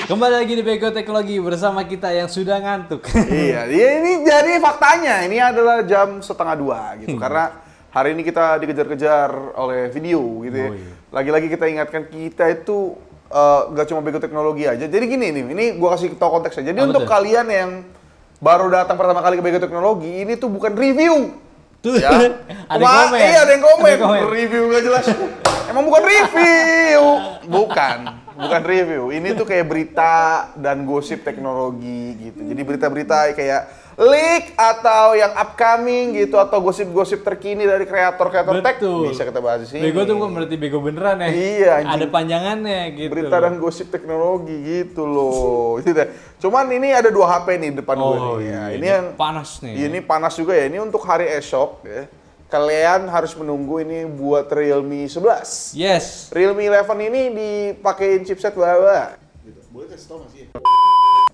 Kembali lagi di Bego Teknologi bersama kita yang sudah ngantuk. Iya, ini jadi faktanya ini adalah jam 1:30 gitu. Karena hari ini kita dikejar-kejar oleh video gitu ya. Lagi-lagi kita ingatkan kita itu gak cuma Bego Teknologi aja. Jadi gini nih, ini gua kasih tau konteksnya. Jadi untuk kalian yang baru datang pertama kali ke Bego Teknologi, ini tuh bukan review. Tuh, Ya. ada yang komen. Iya, ada yang komen. Review gak jelas. Emang bukan review. Bukan review. Ini tuh kayak berita dan gosip teknologi gitu. Jadi berita-berita kayak leak atau yang upcoming gitu atau gosip-gosip terkini dari kreator-kreator tech bisa kita bahas di sini. Bego tuh bukan berarti bego beneran ya. Iya, anjing. Ada panjangannya gitu. Berita dan gosip teknologi gitu loh. Cuman ini ada 2 HP nih depan gue nih. Ya, ini yang panas nih. Ini panas juga ya. Ini untuk hari esok ya. Kalian harus menunggu ini buat Realme 11. Yes. Realme 11 ini dipakein chipset bawah. Gitu. Boleh kasih tau masih?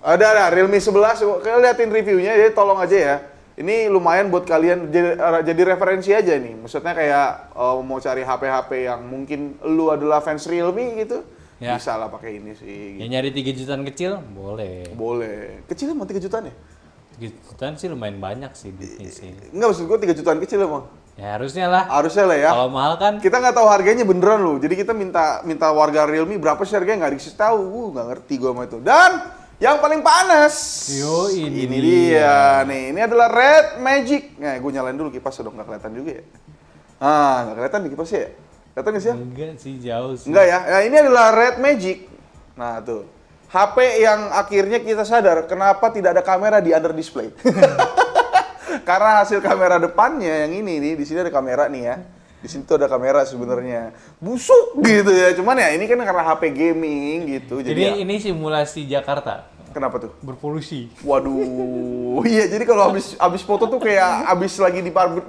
Ada Realme 11. Kalian liatin reviewnya, jadi tolong aja ya. Ini lumayan buat kalian jadi referensi aja nih. Maksudnya kayak mau cari HP-HP yang mungkin lu adalah fans Realme gitu. Ya. Bisa lah pakai ini sih. Yang nyari 3 jutaan kecil boleh. Boleh. Kecil emang 3 jutaan ya? 3 jutaan sih lumayan banyak sih duitnya sih. Enggak, maksud gue 3 jutaan kecil emang. Ya harusnya lah. Harusnya lah ya. Kalau mahal kan kita nggak tahu harganya beneran loh. Jadi kita minta warga Realme berapa sih harganya, nggak dikasih tahu. Nggak ngerti gue sama itu. Dan yang paling panas. Yo, ini dia nih. Ini adalah Red Magic. Nah, gue nyalain dulu kipasnya dong, nggak kelihatan juga ya. Ah, nggak kelihatan di kipasnya ya? Kelihatan nggak sih? Enggak sih, jauh sih. Enggak ya. Nah, ini adalah Red Magic. Nah, tuh. HP yang akhirnya kita sadar kenapa tidak ada kamera di under display. Karena hasil kamera depannya yang ini nih, di sini ada kamera nih ya. Di sini tuh ada kamera sebenarnya. Busuk gitu ya. Cuman ya ini kan karena HP gaming gitu. Jadi ini simulasi Jakarta. Kenapa tuh? Berpolusi. Waduh. Iya, jadi kalau habis foto tuh kayak habis lagi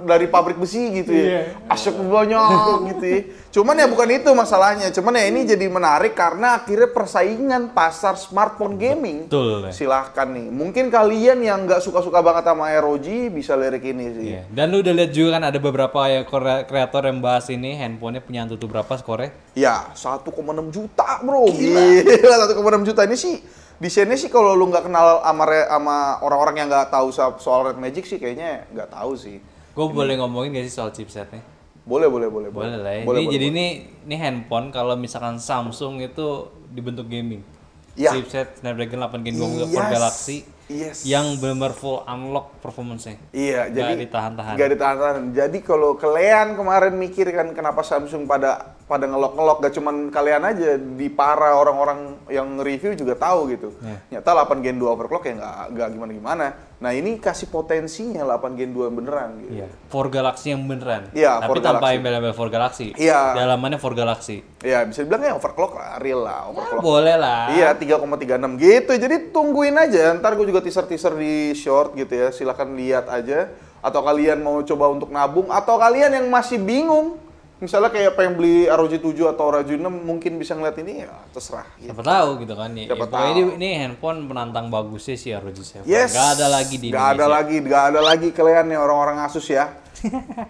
dari pabrik besi gitu ya. Asap banyak gitu ya. Cuman ya bukan itu masalahnya. Cuman ya ini jadi menarik karena akhirnya persaingan pasar smartphone gaming. Betul. Silahkan nih. Mungkin kalian yang nggak suka-suka banget sama ROG bisa lirik ini sih. Iya. Dan lu udah lihat juga kan ada beberapa ya kreator yang bahas ini handphonenya punya Antutu berapa skornya? Ya, 1,6 juta bro. Gila, 1,6 juta ini sih. Desainnya sih kalau lu nggak kenal sama orang-orang yang nggak tahu soal Red Magic sih kayaknya nggak tahu sih. Gue boleh ngomongin gak sih soal chipsetnya? Boleh lah ya. Jadi ini handphone kalau misalkan Samsung itu dibentuk gaming. Ya. Chipset Snapdragon 8 Gen 2 for Galaxy. Yang benar full unlock performance-nya. Iya, jadi nggak ditahan-tahan. Nggak ditahan-tahan. Jadi kalau kalian kemarin mikir kan kenapa Samsung pada ngelok-ngelok, gak cuman kalian aja, di para orang-orang yang review juga tahu gitu. Nyata 8 Gen 2 overclock ya nggak gimana-gimana. Nah ini kasih potensinya 8 Gen 2 beneran gitu. Iya. For Galaxy yang beneran. Iya, tapi tanpa embel-embel For Galaxy. Iya. Dalamannya For Galaxy. Iya, bisa dibilang ya overclock lah, real lah overclock. Ya, boleh lah. Iya, 3,36 gitu. Jadi tungguin aja. Ntar gue juga teaser-teaser di short gitu ya. Silahkan lihat aja. Atau kalian mau coba untuk nabung. Atau kalian yang masih bingung. Misalnya kayak pengen beli ROG 7 atau ROG 6 mungkin bisa ngeliat ini ya terserah. Gitu. Siapa tahu gitu kan ya. Siapa tahu. Ini handphone penantang bagusnya sih ROG 7. Yes. Gak ada lagi di Indonesia. Gak ada lagi kalian nih orang-orang Asus ya.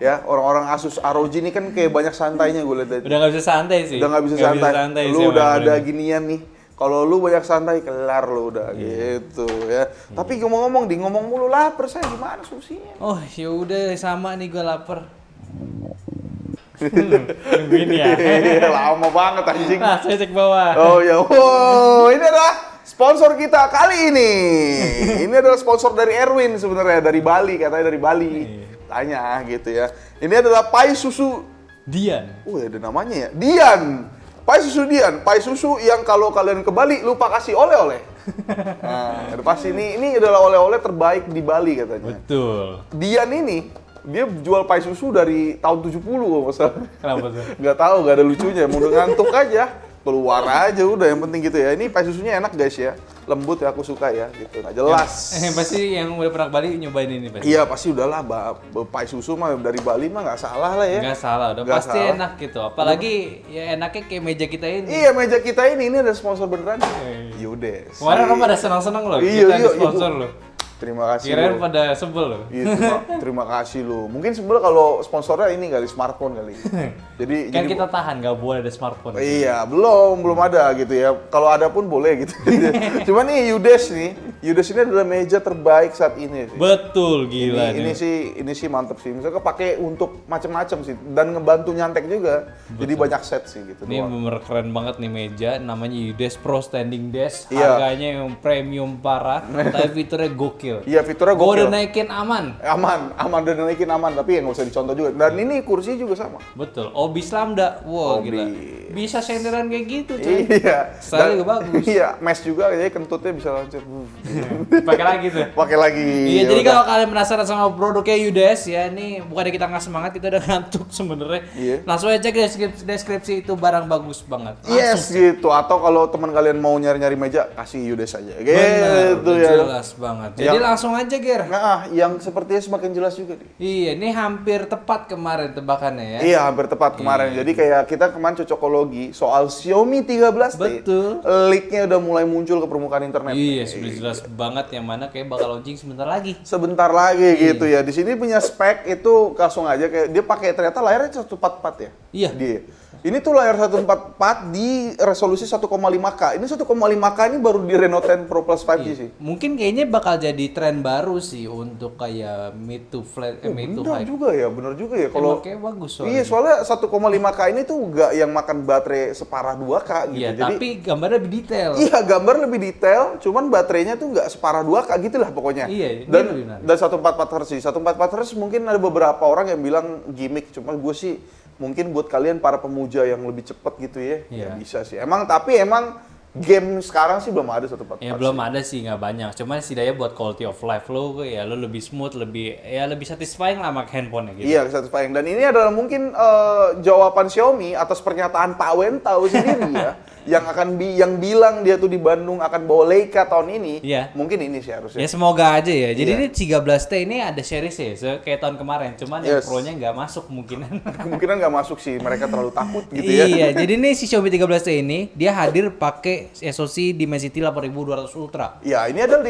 Ya, orang-orang Asus ROG ini kan kayak banyak santainya gue lihat. Udah gak bisa santai sih. Udah gak bisa santai. Lu udah ada ginian nih. Kalau lu banyak santai, kelar lu udah gitu ya. Tapi ngomong-ngomong mulu lapar saya, gimana solusinya? Oh, ya udah sama nih gue lapar. Nungguin ya. Lama banget anjing. Nah, saya cek bawah. Oh ya, ini adalah sponsor kita kali ini. Ini adalah sponsor dari Erwin sebenarnya, dari Bali, katanya dari Bali. Tanya gitu ya. Ini adalah pai susu Dian. Ada namanya ya. Dian. Pai susu Dian. Pai susu yang kalau kalian ke Bali lupa kasih oleh-oleh. Nah, pasti ini adalah oleh-oleh terbaik di Bali katanya. Betul. Dian ini dia jual pai susu dari tahun 70 kalau nggak salah. Kenapa tuh? Nggak tahu, nggak ada lucunya. Mau udah ngantuk aja, keluar aja udah. Yang penting gitu ya. Ini pai susunya enak guys ya, lembut ya, aku suka ya gitu. Nggak jelas. Pasti yang udah pernah ke Bali nyobain ini pasti. Iya pasti udahlah, pai susu mah dari Bali mah nggak salah lah ya. Nggak salah, udah nggak pasti salah. Enak gitu. Apalagi ya enaknya kayak meja kita ini. Iya, meja kita ini ada sponsor beneran. Yaudah. Kemarin Rom ada senang-senang loh. Iya, kita ada sponsor loh. Terima kasih Kirain lo. pada sebel loh. Iya, terima kasih lo. Mungkin sebenarnya kalau sponsornya ini kali smartphone kali. Kan kita tahan, nggak boleh ada smartphone. Iya, belum ada gitu ya. Kalau ada pun boleh gitu. Cuman nih Udes ini adalah meja terbaik saat ini sih. Betul, gila Ini sih mantep sih. Misalnya kepake untuk macam-macam sih dan ngebantu nyantek juga. Jadi banyak set sih gitu. Ini doang. bener keren banget nih meja, namanya UDES Pro Standing Desk. Iya. Harganya yang premium parah, tapi fiturnya gokil. Iya, fiturnya Gua udah gokil. naikin aman. Aman, udah naikin aman, tapi ya nggak usah dicontoh juga. Dan ini kursi juga sama. Betul, Obis Lambda. Wow, Obis. gila. Bisa senderan kayak gitu, coy. Iya. Style juga bagus. Iya, mesh juga, jadi kentutnya bisa lancar. Pakai lagi tuh. Pakai lagi. Iya, jadi udah. kalau kalian penasaran sama produknya UDES ya, ini bukannya kita nggak semangat, kita udah ngantuk sebenarnya. Iya. Langsung aja cek deskripsi itu barang bagus banget. Yes gitu. Atau kalau teman kalian mau nyari-nyari meja, kasih Udes aja. Bener, Gitu udah ya. jelas banget. Jadi langsung aja, Ger. Nah, yang sepertinya semakin jelas juga nih. Iya, ini hampir tepat kemarin tebakannya ya. Iya, hampir tepat kemarin. Jadi kayak kita kemarin cocokologi soal Xiaomi 13T. Betul. Leak-nya udah mulai muncul ke permukaan internet. Iya, sudah jelas banget yang mana kayak bakal launching sebentar lagi. Sebentar lagi gitu ya. Di sini punya spek itu langsung aja kayak dia pakai ternyata layarnya 144 ya. Iya. Dia. Ini tuh layar 144 di resolusi 1,5K. Ini 1,5K ini baru di Reno 10 Pro Plus 5G sih. Mungkin kayaknya bakal jadi tren baru sih untuk kayak mid to flat, mid to Bener high. juga ya, bener juga ya. Kalau Emang kayak bagus soalnya. iya, soalnya 1,5K ini tuh nggak yang makan baterai separah 2K gitu. Iya, Jadi tapi gambarnya lebih detail. iya, gambar lebih detail, cuman baterainya tuh nggak separah 2K gitu lah pokoknya. Iya, ini dan lebih menarik. 144 Hz sih. 144 Hz mungkin ada beberapa orang yang bilang gimmick, cuma gue sih mungkin buat kalian para pemuja yang lebih cepet gitu ya, Iya. ya bisa sih. Tapi emang game sekarang sih belum ada 144 Ya belum ada sih, nggak banyak. Cuman setidaknya buat quality of life lo ya lo lebih smooth, lebih satisfying lah sama handphonenya gitu. Iya, satisfying. Dan ini adalah mungkin jawaban Xiaomi atas pernyataan Pak Wentao sendiri ya, yang bilang dia tuh di Bandung akan bawa Leica tahun ini. Iya. Mungkin ini sih harusnya. Ya semoga aja ya. Jadi Iya. ini 13T ini ada series ya, kayak tahun kemarin. Cuman yang Yes. Pro-nya nggak masuk kemungkinan. Kemungkinan nggak masuk sih, mereka terlalu takut gitu ya. Iya, jadi nih si Xiaomi 13T ini dia hadir pakai SoC Dimensity 8200 Ultra. Ya, ini adalah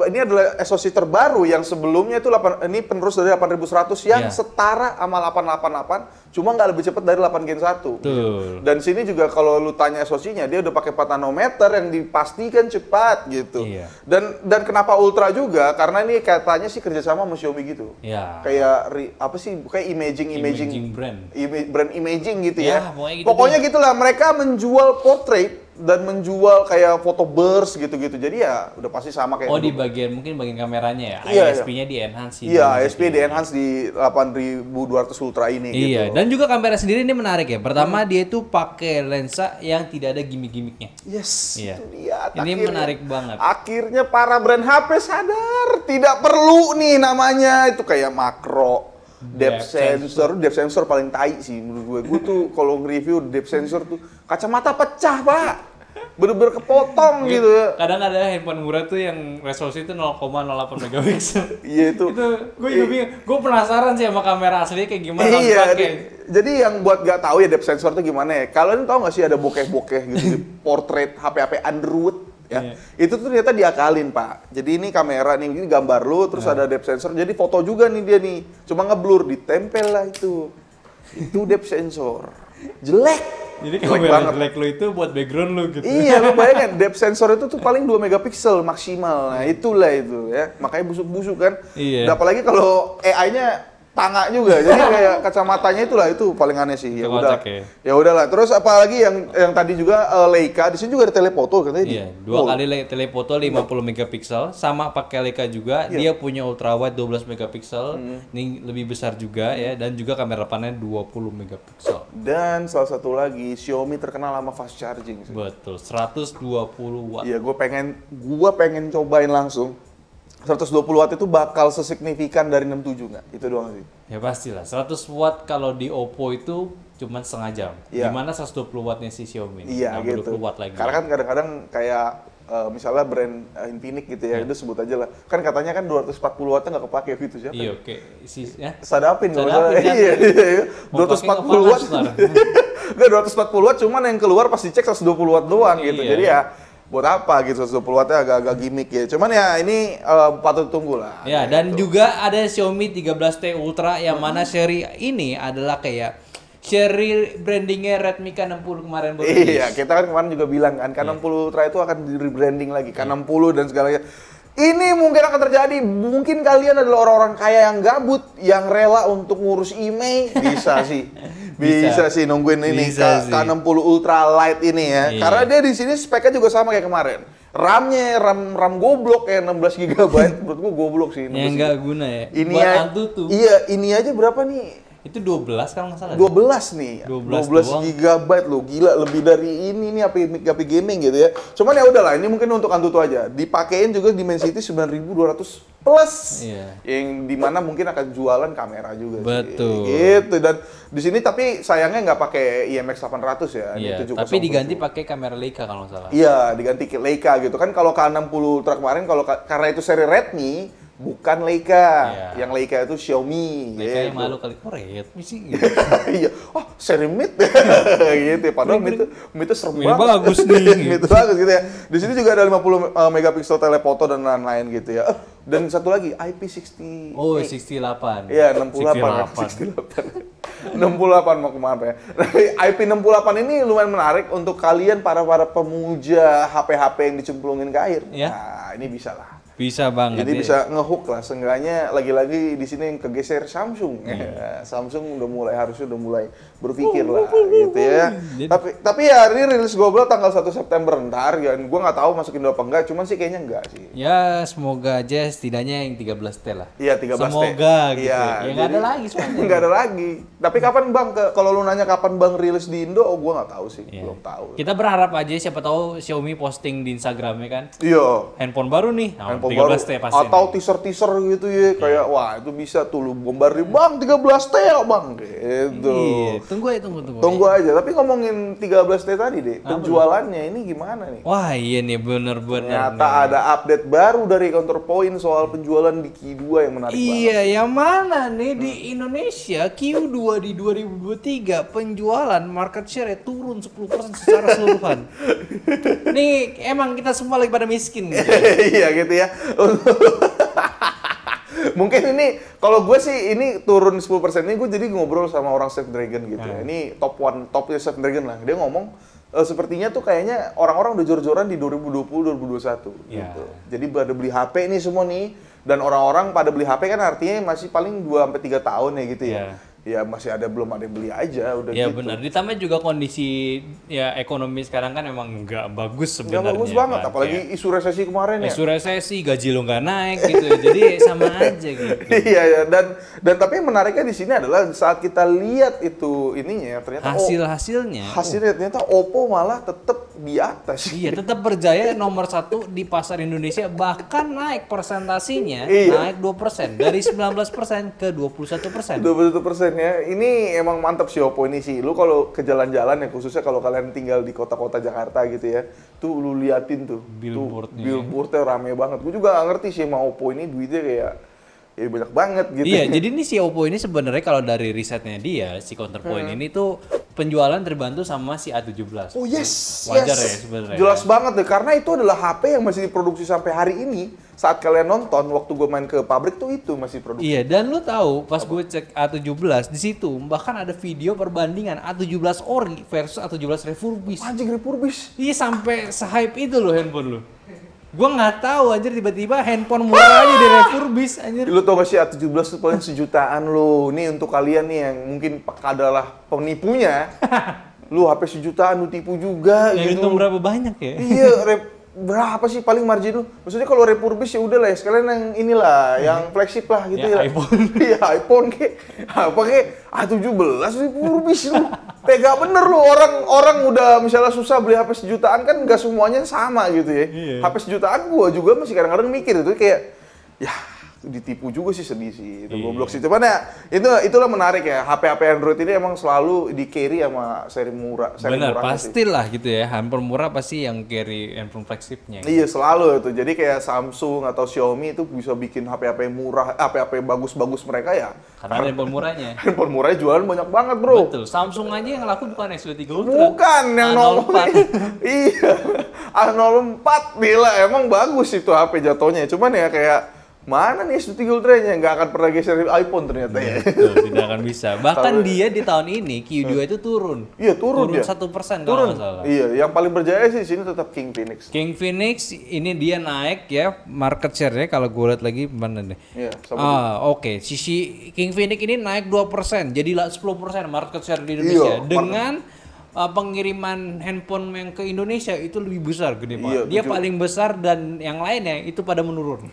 ini adalah SoC terbaru yang sebelumnya itu ini penerus dari 8100 yang Iya. setara sama 888, cuma nggak lebih cepat dari 8 Gen 1. Betul. Dan sini juga kalau lu tanya SoC-nya, dia udah pakai 4 nanometer yang dipastikan cepat gitu. Iya. Dan kenapa Ultra juga? Karena ini katanya sih kerjasama sama Xiaomi gitu. Ya. Kayak apa sih? Kayak imaging brand. brand imaging gitu Ya, ya. pokoknya gitu Pokoknya gitulah, mereka menjual portrait dan menjual kayak foto burst gitu-gitu. Jadi ya udah pasti sama kayak Oh, di dulu. mungkin bagian kameranya ya. Iya, ISP-nya di enhance sih. Iya, ISP di enhance di 8200 Ultra ini Iya, gitu. dan juga kamera sendiri ini menarik ya. Pertama dia itu pakai lensa yang tidak ada gimmick-gimmicknya. Yes, Iya. itu dia. Ini menarik banget. Akhirnya para brand HP sadar tidak perlu nih namanya itu kayak makro, depth sensor. Depth sensor paling tai sih menurut gue. Gue tuh kalau nge-review depth sensor tuh kacamata pecah, Pak. Bener-bener kepotong gitu ya. Kadang ada handphone murah tuh yang resolusi itu 0,08 megapiksel. Iya itu. Itu gue juga bingung. Gue penasaran sih sama kamera aslinya kayak gimana harus Iya, pakai. jadi yang buat gak tahu ya depth sensor tuh gimana ya. Kalian tahu nggak sih ada bokeh-bokeh gitu di portrait HP-HP Android ya. Iya. Itu tuh ternyata diakalin, Pak. Jadi ini kamera nih, ini gambar lu terus ada depth sensor. Jadi foto juga nih dia nih. Cuma ngeblur, ditempel lah itu. Itu depth sensor. Jelek. Jadi Jelek kamera banget. jelek lu itu buat background lu gitu. Iya, lu bayangin depth sensor itu tuh paling 2 megapiksel maksimal. Nah, itulah itu ya. Makanya busuk-busuk kan. Iya. Dan apalagi kalau AI-nya tanga juga. Jadi kayak kacamatanya itulah itu paling aneh sih. Ya Itu udah. kocak ya. Ya udahlah. Terus apalagi yang tadi juga Leica, di sini juga ada telefoto katanya. Iya, dua kali telefoto 50 megapiksel, sama pakai Leica juga. Dia punya ultrawide 12 megapiksel, ini lebih besar juga ya, dan juga kamera depannya 20 megapiksel. Dan salah satu lagi Xiaomi terkenal sama fast charging sih. Betul, 120 watt. Iya, gua pengen cobain langsung. 120 watt itu bakal sesignifikan dari 67 nggak? Itu doang sih. Ya pastilah, 100 watt kalau di Oppo itu cuman setengah jam. Iya. Gimana 120 wattnya si Xiaomi? Iya Nambah gitu. 20 watt lagi. Karena kan kadang-kadang kayak misalnya brand Infinix gitu ya, itu sebut aja lah. Kan katanya kan 240 watt nggak kepake gitu siapa? Iya, oke. Ya. Sadapin kalau Sadapin, salah. ya. Iya, iya. Mau 240 watt. pakai Enggak 240 watt cuman yang keluar pas dicek 120 watt doang gitu. Iya. Jadi ya buat apa gitu 120 wattnya agak-agak gimmick ya. Cuman ya ini patut tunggu lah. Ya, dan juga ada Xiaomi 13T Ultra yang mana seri ini adalah kayak seri brandingnya Redmi K60 kemarin baru. Iya, kita kan kemarin juga bilang kan K60 Ultra itu akan di rebranding lagi, K60 dan segalanya. Ini mungkin akan terjadi. Mungkin kalian adalah orang-orang kaya yang gabut, yang rela untuk ngurus email. Bisa sih. Bisa sih nungguin ini K60 Ultra Lite ini ya. Iya. Karena dia di sini speknya juga sama kayak kemarin. RAM-nya RAM goblok kayak 16 GB. Menurut gua goblok sih. Yang nggak guna ya. Ini buat ya, Antutu. Iya, ini aja berapa nih? Itu 12 kalau nggak salah. 12 nih, 12 GB loh, gila lebih dari ini nih HP gaming gitu ya. Cuman ya udahlah, ini mungkin untuk Antutu aja. Dipakein juga Dimensity 9200 plus, yang dimana mungkin akan jualan kamera juga. Betul. Sih. Gitu dan di sini tapi sayangnya nggak pakai IMX 800 ya. Iya, ini tapi diganti pakai kamera Leica kalau nggak salah. Iya, diganti Leica gitu kan. Kalau K60 Ultra kemarin karena itu seri Redmi. Bukan Leica, yang Leica itu Xiaomi. Leica yang malu kali Redmi sih. Gitu. Iya, oh seri Mate gitu. Padahal Mate serem banget. Bagus nih. Itu bagus gitu ya. Di sini juga ada 50 megapiksel telefoto dan lain-lain gitu ya. Dan satu lagi IP60. Oh, 68. Iya, 68. 68 mau kemana ya. IP68 ini lumayan menarik untuk kalian para pemuja HP-HP yang dicemplungin ke air. Nah, ini bisa lah. Bisa banget. Jadi bisa ngehook lah, seenggaknya lagi-lagi di sini yang kegeser Samsung. Samsung harusnya udah mulai berpikir lah gitu ya. Tapi ya ini rilis global tanggal 1 September ntar ya. Gua nggak tahu masuk Indo apa enggak, cuman sih kayaknya enggak sih. Ya, semoga aja setidaknya yang 13T lah. Iya, 13T. Semoga gitu. Ya, ya nggak ada lagi sebenarnya. Nggak ada lagi. Tapi kapan Bang, kalau lu nanya kapan Bang rilis di Indo, gua nggak tahu sih. Belum tahu. Kita berharap aja siapa tahu Xiaomi posting di Instagramnya kan. Iya. Handphone baru nih. Handphone 13T pasti. Atau teaser gitu ya, kayak wah itu bisa tuh lu bombardir Bang 13T ya Bang gitu. Iya, tunggu aja. Tapi ngomongin 13T tadi deh, penjualannya ini gimana nih? Wah iya nih bener-bener. Ternyata ada update baru dari Counterpoint soal penjualan di Q2 yang menarik banget. Iya, yang mana nih di Indonesia Q2 di 2023 penjualan market share turun 10% secara keseluruhan. Nih emang kita semua lagi pada miskin gitu. Iya gitu ya. Mungkin ini kalau gue sih ini turun 10% ini gue jadi ngobrol sama orang Snapdragon gitu ya. Ini topnya Snapdragon lah. Dia ngomong sepertinya tuh kayaknya orang-orang udah jor-joran di 2020 2021 gitu. Jadi pada beli HP nih semua nih dan orang-orang pada beli HP kan artinya masih paling 2 sampai 3 tahun ya gitu ya. Ya masih belum ada yang beli aja udah gitu. Ya benar. Ditambah juga kondisi ya ekonomi sekarang kan emang nggak bagus sebenarnya. Nggak bagus banget, kan? apalagi isu resesi kemarin ya. Isu resesi, gaji lo nggak naik gitu. Jadi sama aja gitu. Iya dan tapi yang menariknya di sini adalah saat kita lihat itu ininya ternyata hasilnya ternyata Oppo malah tetap di atas. Iya, tetap berjaya nomor 1 di pasar Indonesia, bahkan naik persentasinya naik 2% dari 19% ke 21%. 21% ya. Ini emang mantap sih Oppo ini sih. Lu kalau ke jalan-jalan ya khususnya kalau kalian tinggal di kota-kota Jakarta gitu ya, tuh lu liatin tuh billboardnya rame banget. Gue juga gak ngerti sih sama Oppo ini duitnya kayak ya banyak banget gitu. Iya, jadi nih si Oppo ini sebenarnya kalau dari risetnya dia, si Counterpoint ini tuh penjualan terbantu sama si A17. Oh yes, wajar ya sebenarnya. Jelas banget deh, karena itu adalah HP yang masih diproduksi sampai hari ini. Saat kalian nonton, waktu gue main ke pabrik tuh itu masih produksi. Iya, dan lu tahu pas gue cek A17 di situ bahkan ada video perbandingan A17 ori versus A17 refurbished. Anjing refurbished. Iya, sampai se-hype itu loh handphone lu. Gua nggak tahu anjir, tiba-tiba handphone murah aja di refurbish anjir. Lu tau gak sih A17 itu paling sejutaan lu. Nih untuk kalian nih yang mungkin adalah penipunya. Lu HP sejutaan lu tipu juga ya, gitu. Untung berapa banyak ya? Iya, berapa sih paling margin lu? Maksudnya kalau refurbish ya udah lah ya, sekalian yang inilah, yang flagship lah gitu ya. iPhone. Iya, iPhone apa A17 refurbish lu. Tega bener lu, orang udah misalnya susah beli HP sejutaan kan nggak semuanya sama gitu ya. HP sejutaan gua juga masih kadang-kadang mikir itu kayak ya ditipu juga sih, sedih sih itu, goblok sih. Cuman ya itulah menarik ya, HP Android ini emang selalu di carry sama seri murah. Benar, pastilah gitu ya, handphone murah pasti yang carry handphone flagshipnya. Iya selalu itu. Jadi kayak Samsung atau Xiaomi itu bisa bikin HP murah, HP bagus-bagus mereka ya. Karena handphone murahnya. Handphone murahnya jualan banyak banget bro. Betul, Samsung aja yang laku bukan S23 Ultra. Bukan yang A04. Iya, A04 gila, emang bagus itu HP jatuhnya. Cuman ya kayak mana nih S23 Ultra-nya, nggak akan pernah geser iPhone ternyata ya. Betul, tidak akan bisa. Bahkan dia di tahun ini Q2 itu turun. Iya turun dia. 1% kalau nggak salah. Iya, yang paling berjaya sih di sini tetap King Phoenix. King Phoenix ini dia naik ya market share-nya kalau gue lihat lagi mana nih. Iya, oke. Sisi King Phoenix ini naik 2%, jadi 10% market share di Indonesia dengan pengiriman handphone yang ke Indonesia itu lebih besar gede banget. Dia paling besar dan yang lainnya itu pada menurun.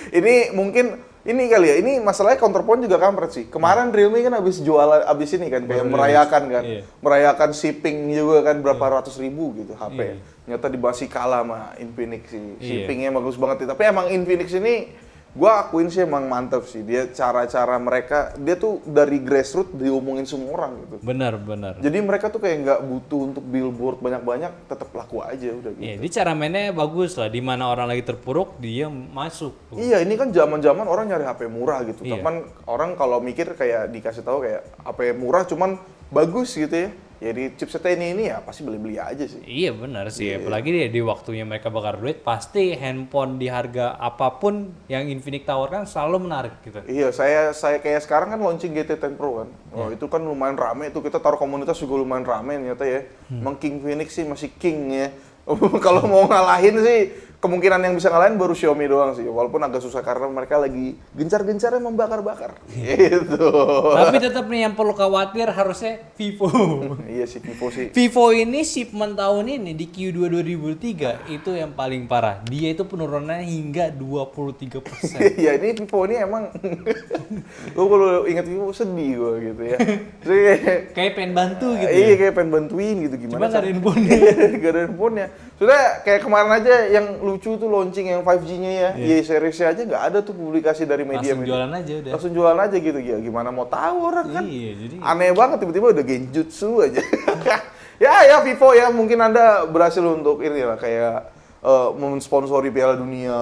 Ini mungkin ini kali ya, ini masalahnya counterpoint juga kampret sih. Kemarin Realme kan habis jualan, habis ini kan kayak merayakan kan, merayakan shipping juga kan berapa ratus ribu gitu HP. Nyata masih kalah sama Infinix sih, shippingnya bagus banget. Tapi emang Infinix ini gua akuin sih emang mantep sih, dia cara-cara mereka, dia tuh dari grassroots diomongin semua orang gitu. Benar. Jadi mereka tuh kayak nggak butuh untuk billboard banyak-banyak, tetap laku aja udah gitu. Iya, dia cara mainnya bagus lah, di mana orang lagi terpuruk dia masuk. Iya, ini kan zaman-zaman orang nyari HP murah gitu. Cuman orang kalau mikir kayak dikasih tahu kayak HP murah cuman bagus gitu ya. Jadi chipsetnya ini ya pasti beli-beli aja sih. Iya benar sih, apalagi di waktunya mereka bakar duit, pasti handphone di harga apapun yang Infinix tawarkan selalu menarik gitu. Iya, saya kayak sekarang kan launching GT10 Pro kan. Oh, itu kan lumayan rame, itu kita taruh komunitas juga lumayan rame ternyata ya. Emang King Phoenix sih masih king ya. Kalau mau ngalahin sih, kemungkinan yang bisa ngalahin baru Xiaomi doang sih. Walaupun agak susah karena mereka lagi gencar-gencarnya membakar-bakar. Gitu. Tapi tetap nih yang perlu khawatir harusnya Vivo. Iya sih, Vivo sih. Vivo ini shipment tahun ini di Q2 2003 itu yang paling parah. Dia itu penurunannya hingga 23%. Iya, ini Vivo ini emang gue kalau ingat Vivo sedih gue gitu ya. Jadi kayak pengen bantu gitu. Iya, kayak pengen bantuin gitu gimana. Cuma gak ada handphonenya. Gak ada handphonenya. Sudah kayak kemarin aja yang lucu tuh launching yang 5G-nya ya. Y series-nya aja nggak ada tuh publikasi dari media. Langsung jualan aja udah. Langsung jualan aja gitu. Gimana mau tahu orang kan? Iya, jadi aneh banget tiba-tiba udah genjutsu aja. ya Vivo ya, mungkin Anda berhasil untuk ini lah kayak mensponsori Piala Dunia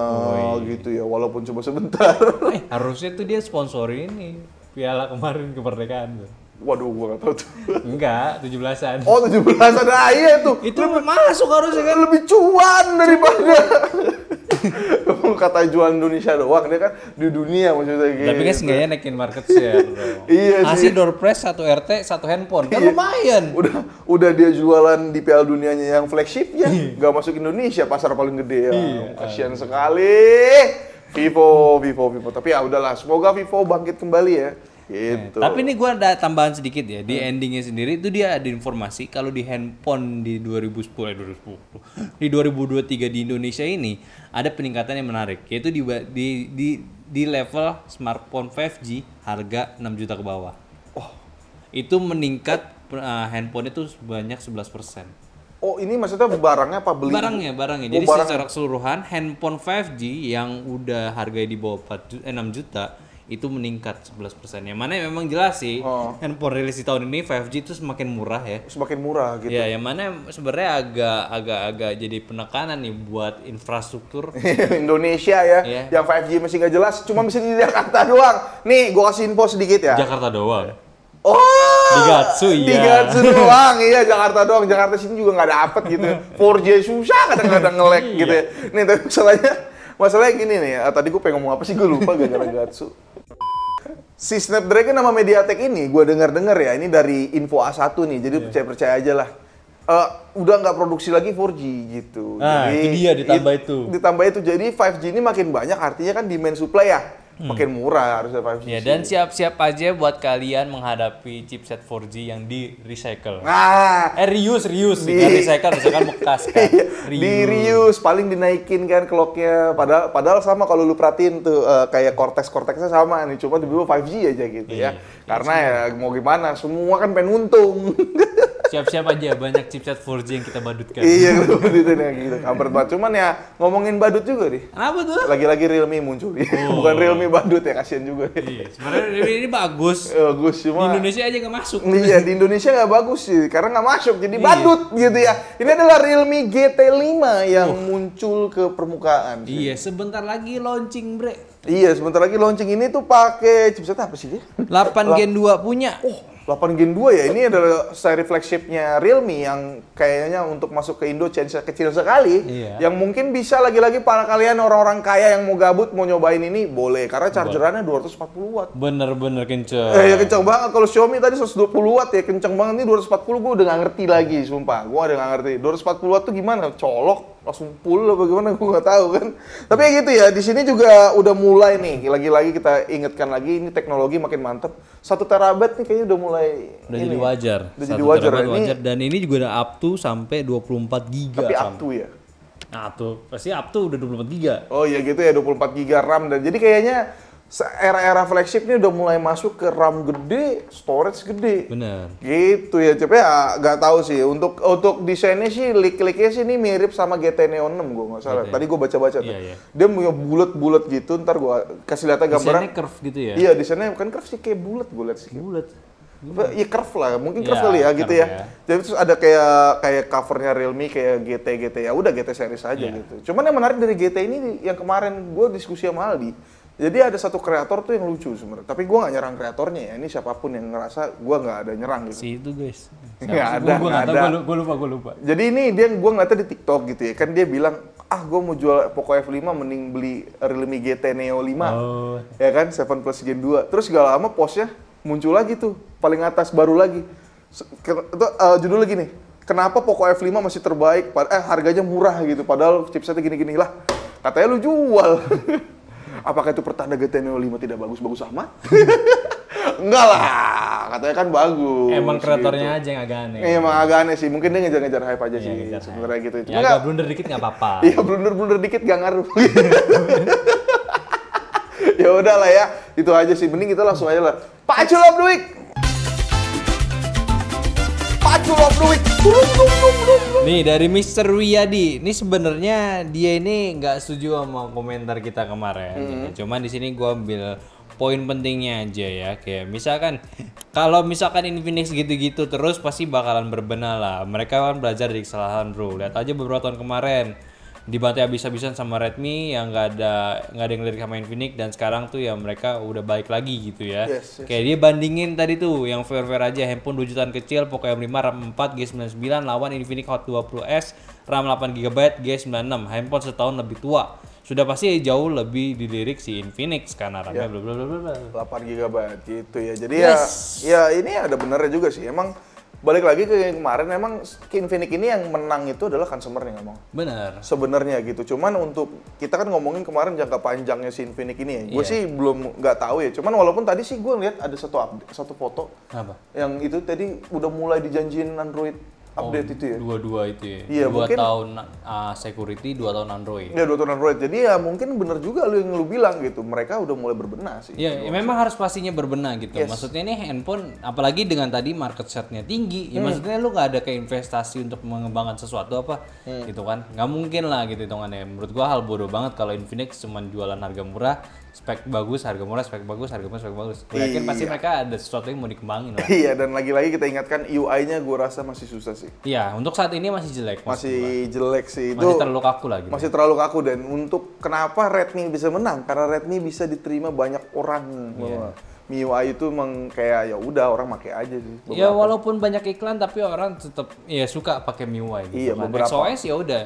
gitu ya, walaupun cuma sebentar. Harusnya tuh dia sponsori ini Piala kemarin kemerdekaan tuh. Waduh, gua nggak tahu tuh. Enggak, 17-an. Oh, 17-an, iya tuh. Itu masuk harusnya kan. Lebih cuan daripada kata jual Indonesia doang, dia kan di dunia maksudnya gitu. Tapi kan seenggaknya naikin market share dong. Iya sih. Kasih door prize 1 RT 1 handphone, kan lumayan. Udah dia jualan di Piala Dunianya yang flagshipnya, nggak masuk Indonesia, pasar paling gede ya. Kasian sekali. Vivo. Tapi ya udahlah, semoga Vivo bangkit kembali ya. Gitu. Tapi ini gue ada tambahan sedikit ya, di endingnya sendiri itu dia ada informasi kalau di handphone di 2023 di Indonesia ini ada peningkatan yang menarik, yaitu di level smartphone 5G harga 6 juta ke bawah. Itu meningkat handphone itu sebanyak 11%. Oh, ini maksudnya barangnya apa beli? Barangnya. Jadi secara keseluruhan handphone 5G yang udah harganya di bawah 6 juta itu meningkat 11%. Yang mana memang jelas sih handphone rilis di tahun ini 5G itu semakin murah ya. Semakin murah gitu. Ya, yang mana sebenarnya agak jadi penekanan nih buat infrastruktur Indonesia ya. Yang 5G masih nggak jelas, cuma bisa di Jakarta doang. Nih, gua kasih info sedikit ya. Jakarta doang. Oh, di Gatsu iya. Di Gatsu doang, iya Jakarta doang. Jakarta sini juga nggak dapet gitu. 4G susah kadang-kadang nge-lag gitu ya. Nih, tapi masalahnya gini nih. Tadi gue pengen ngomong apa sih, gue lupa gara-gara Gatsu. Si Snapdragon sama MediaTek ini gue dengar ya, ini dari info A1 nih, jadi percaya aja lah. Udah nggak produksi lagi 4G gitu. Nah, jadi, itu dia ditambah itu. Jadi 5G ini makin banyak, artinya kan demand supply ya. Makin murah harusnya 5G. Ya, dan siap-siap aja buat kalian menghadapi chipset 4G yang di recycle. Nah, reuse, recycle bekas kan. Di reuse paling dinaikin kan clocknya. Padahal sama kalau lu perhatiin tuh kayak Cortex-Cortexnya sama nih, cuma tiba-tiba 5G aja gitu ya. Karena ya mau gimana, semua kan pengen untung. Siap-siap aja, banyak chipset 4G yang kita badutkan. Iya, itu nih gitu. Kabar banget. Cuman ya ngomongin badut juga nih. Kenapa tuh? Lagi-lagi Realme muncul. Bukan Realme badut ya, kasihan juga. Iya, sebenarnya ini bagus. Bagus Di cuma. Indonesia aja nggak masuk. Iya, di Indonesia nggak bagus sih, karena nggak masuk, jadi badut gitu ya. Ini adalah Realme GT5 yang muncul ke permukaan. Sih. Iya, sebentar lagi launching, Bre. Iya, sebentar lagi launching ini tuh pakai chipset apa sih dia? 8 Gen 2 punya. 8 Gen 2 ya, ini adalah seri flagshipnya Realme yang kayaknya untuk masuk ke Indo chance kecil sekali. Iya. Yang mungkin bisa lagi-lagi para kalian orang-orang kaya yang mau gabut, mau nyobain ini, boleh. Karena chargerannya 240 watt. Bener-bener kenceng. Ya kenceng banget. Kalau Xiaomi tadi 120 watt ya, kenceng banget. Ini 240 gue udah gak ngerti lagi, sumpah. Gue udah gak ngerti. 240 watt tuh gimana? Colok? Langsung full apa gimana? Gue gak tahu kan. Tapi ya gitu ya, di sini juga udah mulai nih. Lagi-lagi kita ingatkan lagi, ini teknologi makin mantep. 1 terabyte nih kayaknya udah mulai Udah jadi wajar. Udah jadi wajar. Ini Ini, dan ini juga udah up to sampai 24 giga. tapi up to ya. Nah, tuh pasti up to udah 24 giga. Oh iya gitu ya, 24 GB RAM. Dan jadi kayaknya era-era flagship ini udah mulai masuk ke RAM gede, storage gede. Bener. Gitu ya, coba ya nggak tahu sih. Untuk desainnya sih, leak-leaknya sih ini mirip sama GT Neo 6 gue nggak salah. GT. Tadi gue baca-baca tuh. Iya, iya. Dia punya bulat-bulat gitu. Ntar gue kasih lihatnya gambaran. Desainnya curve gitu ya? Iya, desainnya bukan curve sih, kayak bulat gue lihat sih. Bulat. Iya curve lah, mungkin curve Ya, kali ya gitu curve ya. ya. Jadi terus ada kayak covernya Realme kayak GT ya udah GT series aja Iya. gitu. Cuman yang menarik dari GT ini yang kemarin gue diskusi sama Aldi. Jadi ada satu kreator tuh yang lucu sebenarnya. Tapi gue nggak nyerang kreatornya ya. Ini siapapun yang ngerasa gue nggak ada nyerang gitu. Si itu guys. Nggak ada, nggak ada. Gue lupa. Jadi ini dia gue ngeliatnya di TikTok gitu ya. Kan dia bilang, gue mau jual Poco F5 mending beli Realme GT Neo 5. Oh. Ya kan, 7 Plus Gen 2. Terus gak lama postnya muncul lagi tuh, paling atas baru lagi. Judulnya gini, kenapa Poco F5 masih terbaik, harganya murah gitu, padahal chipsetnya gini-gini lah. Katanya lu jual. Apakah itu pertanda GT Neo 5 tidak bagus-bagus amat? Enggak lah, katanya kan bagus. Emang kreatornya gitu. aja yang agak aneh. Emang agak aneh sih, mungkin dia ngejar-ngejar hype aja Iya, sih ngejar sebenarnya gitu. Ya agak blunder dikit nggak apa-apa. Iya, blunder dikit gak ngaruh. Ya udah lah ya, itu aja sih. Mending kita langsung aja lah. Pak Culop Duit. Pak Culop Duit. Nih dari Mr. Wiyadi, ini sebenarnya dia ini nggak setuju sama komentar kita kemarin. Cuman di sini gua ambil poin pentingnya aja ya, kayak misalkan kalau misalkan Infinix gitu-gitu terus pasti bakalan berbenah lah. Mereka kan belajar dari kesalahan bro. Lihat aja beberapa tahun kemarin dibantai habis-habisan sama Redmi yang nggak ada yang ngelirik sama Infinix, dan sekarang tuh ya mereka udah balik lagi gitu ya. Yes. Kayak dia bandingin tadi tuh yang fair-fair aja, handphone 2 jutaan kecil Poco M5 RAM 4 G99 lawan Infinix Hot 20S RAM 8GB G96, handphone setahun lebih tua. Sudah pasti jauh lebih dilirik si Infinix karena RAM-nya bla bla bla bla. 8 GB gitu ya. Jadi Yes. ya ini ada benernya juga sih. Emang balik lagi ke yang kemarin, emang Infinix ini yang menang itu adalah consumer-nya ngomong. Bener. Sebenarnya gitu. Cuman untuk kita kan ngomongin kemarin jangka panjangnya si Infinix ini ya. Gue Iya. sih belum nggak tahu ya. Cuman walaupun tadi sih gue lihat ada satu foto Apa? yang itu tadi udah mulai dijanjiin Android update itu ya. Dua itu ya. Iya, 2 mungkin- tahun security, 2 tahun Android. Ya 2 tahun Android. Jadi ya mungkin bener juga lu yang lu bilang gitu. Mereka udah mulai berbenah sih. Ya, memang harus pastinya berbenah gitu. Yes. Maksudnya ini handphone, apalagi dengan tadi market share-nya tinggi, ya maksudnya lu nggak ada kayak investasi untuk mengembangkan sesuatu apa, gitu kan? Nggak mungkin lah gitu hitungannya. Menurut gua hal bodoh banget kalau Infinix cuma jualan harga murah, spek bagus, harga murah, spek bagus, harga murah, spek bagus. Gua yakin pasti Iya. mereka ada sesuatu yang mau dikembangin lah. Iya, dan lagi-lagi kita ingatkan UI-nya gue rasa masih susah sih. Iya, untuk saat ini masih jelek. Masih jelek sih. masih terlalu kaku lah gitu. Masih terlalu kaku, dan untuk kenapa Redmi bisa menang? Karena Redmi bisa diterima banyak orang. MIUI itu emang kayak ya udah orang pakai aja sih. Ya walaupun banyak iklan tapi orang tetap ya suka pakai MIUI gitu. Iya, kan. beberapa. XOS ya udah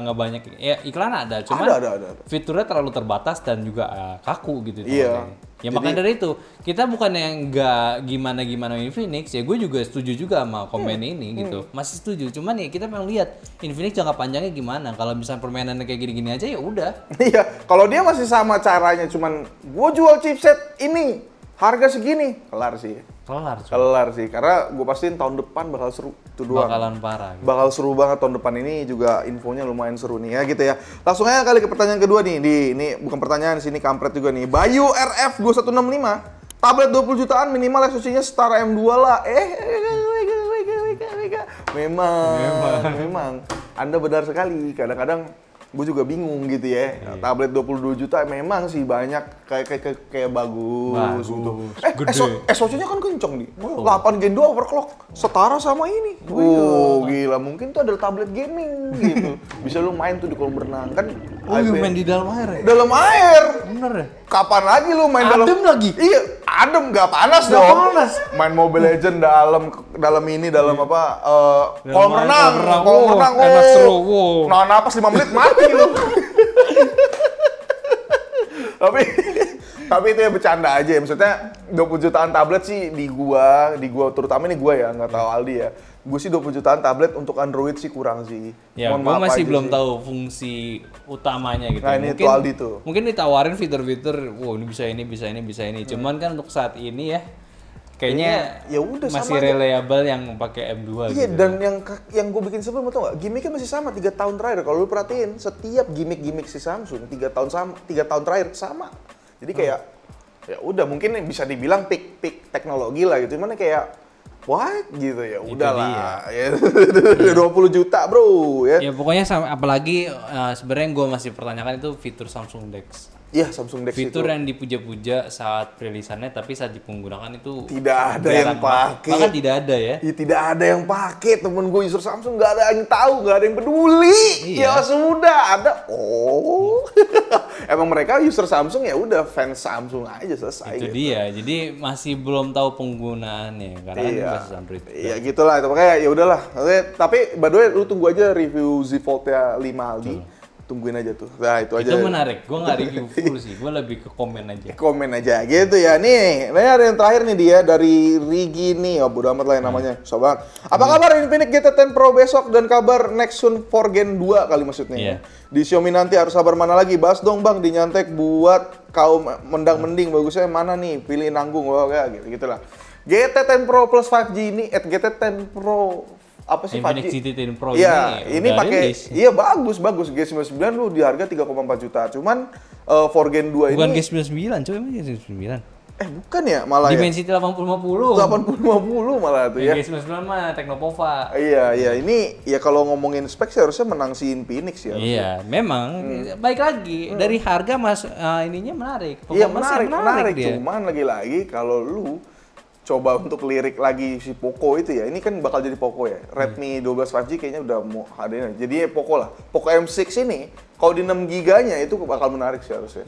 nggak banyak ya iklan ada, cuman Ada. fiturnya terlalu terbatas dan juga kaku gitu. Iya. Ya makanya dari itu kita bukan yang nggak gimana Infinix, ya gue juga setuju juga sama komen ini gitu, masih setuju. Cuman ya kita pengen lihat Infinix jangka panjangnya gimana. Kalau misalnya permainannya kayak gini-gini aja ya udah. Iya, kalau dia masih sama caranya, cuman gue jual chipset ini harga segini, kelar sih. Kelar sih, karena gue pastiin tahun depan bakal seru. Itu doang. Bakalan parah. Gitu. Bakal seru banget tahun depan ini, juga infonya lumayan seru nih ya gitu ya. Langsung aja kali ke pertanyaan kedua nih. Ini bukan pertanyaan sini, kampret juga nih. Bayu RF 2165, tablet 20 jutaan minimal SoC-nya setara M2 lah. Memang. Anda benar sekali. Kadang-kadang gue juga bingung gitu ya. Tablet 22 juta memang sih banyak kayak bagus gitu. Gede. SoC-nya kan kenceng nih. 8 Gen 2 overclock. Setara sama ini. Gila. Mungkin tuh adalah tablet gaming gitu. Bisa lu main tuh di kolam renang kan. Main di dalam air ya? Dalam air. Bener ya? Kapan lagi lu main dalam? Adem lagi? Iya, adem, nggak panas Nggak dong. panas. Main Mobile Legend dalam apa? Kolam renang. Enak seru. Wow. Nah, napas 5 menit mati lu. tapi itu ya bercanda aja ya. Maksudnya 20 jutaan tablet sih di gua terutama ini gua ya, nggak tahu Aldi ya. Gue sih 20 jutaan tablet untuk Android sih kurang sih. Ya, gue masih belum tahu fungsi utamanya gitu. Nah, ini tuh Aldi tuh. Mungkin ditawarin fitur-fitur, wow ini bisa ini. Cuman kan untuk saat ini ya, kayaknya ya udah masih sama reliable yang pakai M2 iya, gitu. dan yang gue bikin sebel, tau gak? Gimmicknya masih sama 3 tahun terakhir. Kalau lu perhatiin, setiap gimmick si Samsung 3 tahun terakhir sama. Jadi kayak ya udah mungkin bisa dibilang peak teknologi lah gitu. Cuman kayak what gitu ya udahlah ya 20 juta bro ya. Ya pokoknya apalagi sebenarnya gue masih pertanyakan itu fitur Samsung Dex. Iya, Samsung Dex fitur itu yang dipuja-puja saat perilisannya, tapi saat dipenggunakan itu tidak ada yang pakai. Bahkan tidak ada ya. Iya, tidak ada yang pakai. Temen gue user Samsung nggak ada yang tahu, nggak ada yang peduli. Iya. Ya sudah ada. Emang mereka user Samsung ya udah fans Samsung aja selesai. Itu gitu. dia. Jadi masih belum tahu penggunaannya karena kan basis Android. Iya gitulah. Itu makanya ya udahlah. Tapi by the way lu tunggu aja review Z Fold-nya 5 Aldi. Tungguin aja tuh. Nah, itu aja. Itu menarik. Gue nggak review full sih. Gue lebih ke komen aja. Komen aja gitu ya. Nih ada yang terakhir nih dia dari Rigi nih. Oh, bodo amat lah yang namanya. Sobat. Apa kabar Infinix GT10 Pro besok dan kabar Nexus 4 Gen 2 kali maksudnya. Iya. Di Xiaomi nanti harus sabar mana lagi? Bahas dong Bang di Nyantek buat kaum mendang-mending bagusnya mana nih? Pilih nanggung ya gitu-gitulah. GT10 Pro plus 5G ini GT10 Pro apa sih Infinix 5G? GT10 Pro ini pakai iya bagus G99 lu di harga 3,4 juta. Cuman 4 Gen 2 bukan ini G99, coba emang G99. Bukan ya malah Dimensity 8050. 8050 malah tuh ya. G99 mah Teknopova. Iya, ini ya kalau ngomongin spek sih harusnya menang si Infinix ya. Iya, memang baik lagi dari harga ininya menarik. Iya menarik dia. Cuman lagi-lagi kalau lu coba untuk lirik lagi si Poco itu ya, ini kan bakal jadi Poco ya. Redmi 12 5G kayaknya udah mau ada. Jadi Poco lah. Poco M6 ini kalau di 6 giganya itu bakal menarik sih harusnya.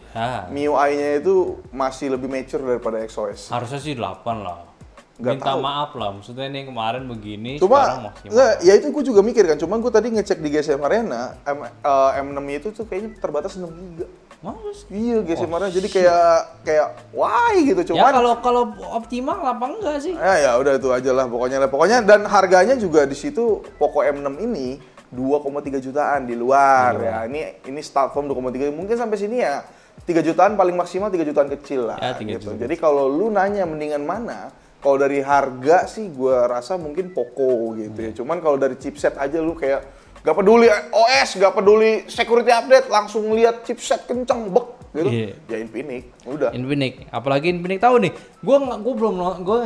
MIUI-nya itu masih lebih mature daripada XOS. Harusnya sih 8 lah. Minta maaf lah, maksudnya ini kemarin begini, cuma ya itu gue juga mikir kan. Cuman gue tadi ngecek di GSM Arena, M6 itu tuh kayaknya terbatas 6 giga. Mas? Iya, GSM Arena jadi kayak why gitu. Cuman ya kalau optimal apa enggak sih? Ya udah itu aja lah pokoknya dan harganya juga di situ Poco M6 ini 2,3 jutaan di luar ya. Ini start from 2,3 mungkin sampai sini ya 3 jutaan paling maksimal 3 jutaan kecil lah ya, gitu. jutaan. Jadi kalau lu nanya mendingan mana? Kalau dari harga sih gua rasa mungkin Poco gitu ya. Cuman kalau dari chipset aja lu kayak gak peduli OS, gak peduli security update, langsung lihat chipset kenceng gitu. Ya Infinix, udah. Infinix, apalagi Infinix tahu nih. Gue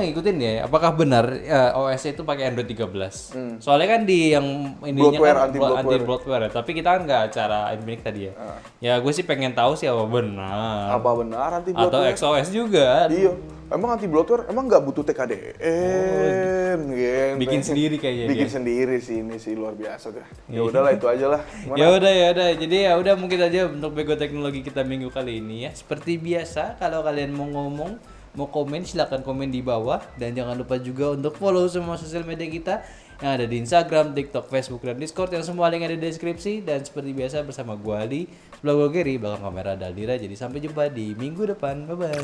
ngikutin ya. Apakah benar OS itu pakai Android 13? Soalnya kan di yang ininya kan anti bloatware ya. Tapi kita kan nggak acara Infinix tadi ya. Ya gue sih pengen tahu sih apa benar. Apa benar anti bloatware? Atau XOS juga. Iya. Emang anti bloatware emang nggak butuh TKDN, bikin sendiri kayaknya. Bikin sendiri sih ini sih luar biasa tuh. Ya udahlah itu aja lah. Ya udah. Jadi ya udah mungkin aja untuk Bego Teknologi kita minggu kali ini ya. Seperti biasa kalau kalian mau ngomong, mau komen silakan komen di bawah dan jangan lupa juga untuk follow semua sosial media kita yang ada di Instagram, TikTok, Facebook, dan Discord yang semua link ada di deskripsi. Dan seperti biasa bersama gue Ali, sebelah gue Gary, belakang kamera ada Aldira. Jadi sampai jumpa di minggu depan, bye bye.